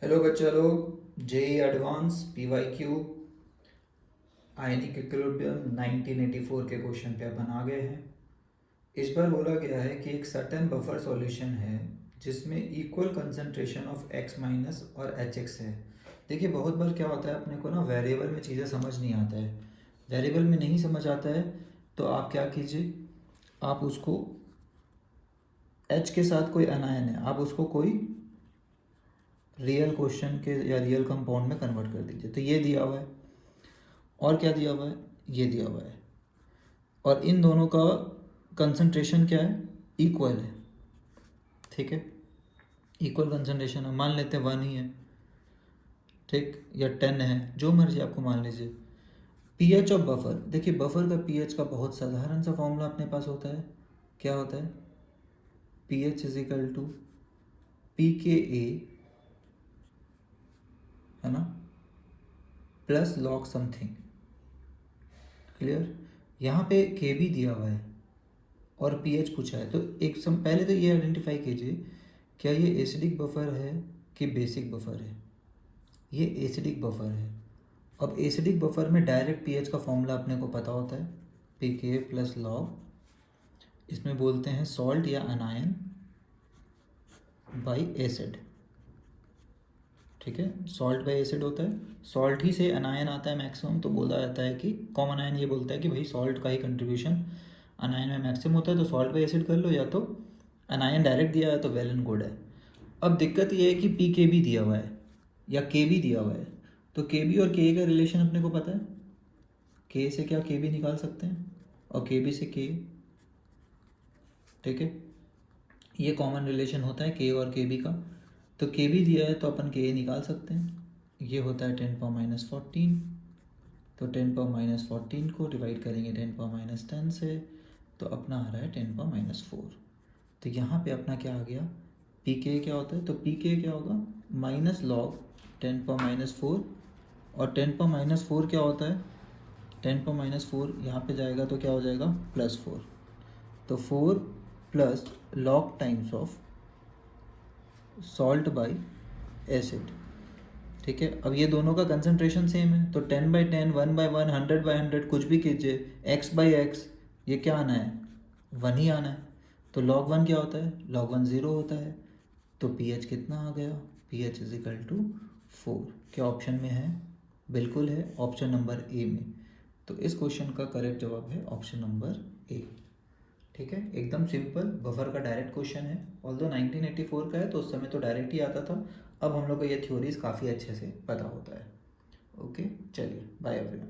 Hello बच्चा लोग, JEE advance PYQ ionic equilibrium 1984 के क्वेश्चन पे अपन आ गए हैं। इस बार बोला गया है कि एक सर्टेन बफर सॉल्यूशन है जिसमें equal concentration of x minus और एच एक्स है। देखिए, बहुत बार क्या होता है, अपने को ना वेरिएबल में चीज़ें समझ नहीं आता है। वेरिएबल में नहीं समझ आता है तो आप क्या कीजिए, आप उसको एच के साथ कोई अनायन है, आप उसको कोई रियल क्वेश्चन के या रियल कंपाउंड में कन्वर्ट कर दीजिए। तो ये दिया हुआ है और क्या दिया हुआ है, ये दिया हुआ है, और इन दोनों का कंसंट्रेशन क्या है, इक्वल है। ठीक है, इक्वल कंसंट्रेशन है, मान लेते हैं 1 ही है, ठीक, या 10 है, जो मर्जी आपको मान लीजिए। पीएच ऑफ बफर, देखिए बफर का पीएच का बहुत साधारण सा फॉर्मूला अपने पास होता है। क्या होता है, pH is equal to p K a, है ना, प्लस लॉग समथिंग। क्लियर, यहाँ पे के भी दिया हुआ है और पीएच पूछा है, तो पहले तो ये आइडेंटिफाई कीजिए, क्या ये एसिडिक बफर है कि बेसिक बफर है। ये एसिडिक बफर है। अब एसिडिक बफर में डायरेक्ट पीएच का फॉर्मूला अपने को पता होता है, पी के प्लस लॉग, इसमें बोलते हैं सॉल्ट या अनायन बाई एसिड। ठीक है, सॉल्ट बाई एसिड होता है, सॉल्ट ही से अनायन आता है मैक्सिमम, तो बोला जाता है कि कॉमन आयन ये बोलता है कि भाई सॉल्ट का ही कंट्रीब्यूशन अनायन में मैक्सिमम होता है, तो सॉल्ट बाई एसिड कर लो, या तो अनायन डायरेक्ट दिया है तो वेल एंड गुड है। अब दिक्कत ये है कि पी के भी दिया हुआ है या के भी दिया हुआ है, तो के बी और के का रिलेशन अपने को पता है, के से क्या के बी निकाल सकते हैं और के बी से के। ठीक है, ये कॉमन रिलेशन होता है के और के बी का, तो के बी दिया है तो अपन के निकाल सकते हैं। ये होता है 10⁻14, तो 10⁻14 को डिवाइड करेंगे 10⁻10 से, तो अपना आ रहा है 10⁻4। तो यहाँ पे अपना क्या आ गया, पी के क्या होता है, तो पी के क्या होगा, माइनस लॉग 10⁻4, और 10⁻4 क्या होता है, 10⁻4 यहाँ पे जाएगा तो क्या हो जाएगा, +4, तो 4 plus log times of salt by acid. ठीक है, अब ये दोनों का कंसंट्रेशन सेम है, तो 10/10, 1/1, 100/100, कुछ भी कीजिए, x/x, ये क्या आना है, 1 ही आना है। तो log 1 क्या होता है, log 1 0 होता है, तो pH कितना आ गया, pH इज इक्वल टू 4। क्या ऑप्शन में है, बिल्कुल है, ऑप्शन नंबर ए में। तो इस क्वेश्चन का करेक्ट जवाब है ऑप्शन नंबर ए। ठीक है, एकदम सिंपल बफर का डायरेक्ट क्वेश्चन है, ऑल्दो 1984 का है तो उस समय तो डायरेक्ट ही आता था, अब हम लोग को ये थ्योरीज काफ़ी अच्छे से पता होता है। ओके, चलिए, बाय एवरीवन।